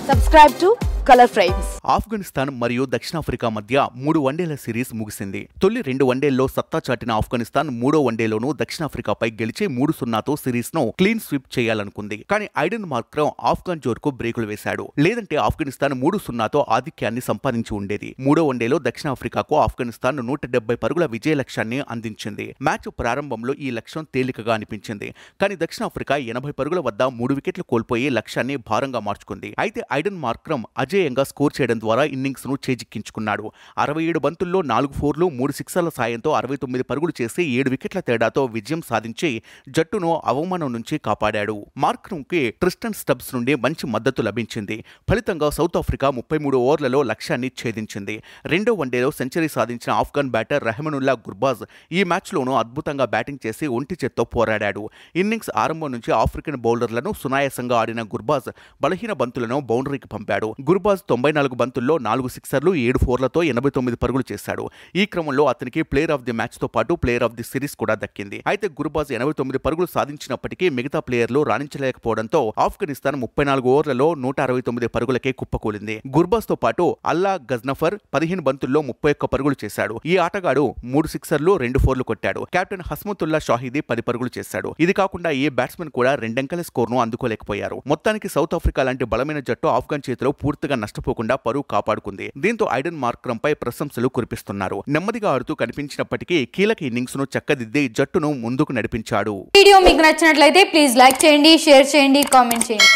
Subscribe to Color Frames. Afghanistan మరియు దక్షిణాఫ్రికా మధ్య 3 వన్డేల సిరీస్ ముగిసింది. తొలి 2 వన్డేల్లో సత్తా చాటిన ఆఫ్ఘనిస్తాన్ మూడో వన్డేలోనూ దక్షిణాఫ్రికాపై గెలిచి 3-0తో సిరీస్ను క్లీన్ స్వీప్ చేయాలనుకుంది. కానీ ఐడెన్ మార్క్రమ్ ఆఫ్ఘన్ జోర్కు బ్రేకులు వేశాడు. లేదంటే ఆఫ్ఘనిస్తాన్ 3-0తో ఆధిక్యాన్ని సంపాదించి ఉండేది. మూడో వన్డేలో దక్షిణాఫ్రికాకు ఆఫ్ఘనిస్తాన్ 170 పరుగుల విజయ లక్ష్యాన్ని అందించింది. మ్యాచ్ ప్రారంభంలో ఈ లక్ష్యం తేలికగా అనిపించింది. కానీ దక్షిణాఫ్రికా 80 పరుగుల వద్ద 3 వికెట్లు కోల్పోయి లక్ష్యాన్ని భారంగా మార్చుకుంది. అయితే ఐడెన్ మార్క్రమ్ అజేయంగా స్కోర్ చేయడం ద్వారా ఇన్నింగ్స్ ను చేజిక్కించుకున్నాడు. 67 బంతుల్లో 4 ఫోర్లు 3 సిక్సర్ల సాయంతో 69 పరుగులు చేసి 7 వికెట్ల తేడాతో విజయం సాధించి జట్టును అవమానం నుంచి కాపాడాడు. మార్క్రమ్ కి ట్రిస్టన్ స్టబ్స్ నుండి మంచి మద్దతు లభించింది. ఫలితంగా సౌత్ ఆఫ్రికా 33 ఓవర్లలో లక్ష్యాన్ని ఛేదించింది. రెండో వన్డేలో సెంచరీ సాధించిన ఆఫ్ఘన్ బ్యాటర్ రెహమానుల్లా గుర్బాజ్ ఈ మ్యాచ్లోనూ అద్భుతంగా బ్యాటింగ్ చేసి ఒంటి చేత్తో పోరాడాడు. ఇన్నింగ్స్ ఆరంభం నుంచి ఆఫ్రికన్ బౌలర్లను సునాయాసంగా ఆడిన గుర్బాజ్ బలహీన బంతులను బౌండరీకి పంపాడు. గుర్బాజ్ 94 బంతుల్లో 4 సిక్సర్లు 7 ఫోర్లతో 89 పరుగులు చేశాడు. ఈ క్రమంలో అతనికి ప్లేయర్ ఆఫ్ ది మ్యాచ్ తో పాటు ప్లేయర్ ఆఫ్ ది సిరీస్ కూడా దక్కింది. అయితే గుర్బాజ్ 89 పరుగులు సాధించినప్పటికీ మిగతా ప్లేయర్లు రాణించలేకపోవడంతో ఆఫ్ఘనిస్తాన్ 34 ఓవర్లలో 169 పరుగులకే కుప్పకూలింది. గుర్బాజ్ తో పాటు అల్లా గజ్నఫర్ 15 బంతుల్లో 31 పరుగులు చేశాడు. ఈ ఆటగాడు 3 సిక్సర్లు 2 ఫోర్లు కొట్టాడు. కెప్టెన్ హస్మతుల్లా షాహిదీ 10 పరుగులు చేశాడు. ఇది కాకుండా ఏ బ్యాట్స్మెన్ కూడా రెండంకెల స్కోర్ను అందుకోలేకపోయారు. మొత్తానికి సౌత్ ఆఫ్రికా లాంటి బలమైన జట్టు ఆఫ్ఘన్ చేతిలో పూర్తిగా నష్టపోకుండా పరువు కాపాడుకుంది. దీంతో ఐడెన్ మార్క్రమ్ పై ప్రశంసలు కురిపిస్తున్నారు. నెమ్మదిగా ఆడుతూ కనిపించినప్పటికీ కీలక ఇన్నింగ్స్ ను చక్కదిద్ది జట్టును ముందుకు నడిపించాడు. వీడియో మీకు నచ్చినట్లయితే ప్లీజ్ లైక్ చేయండి, షేర్ చేయండి, కామెంట్ చేయండి.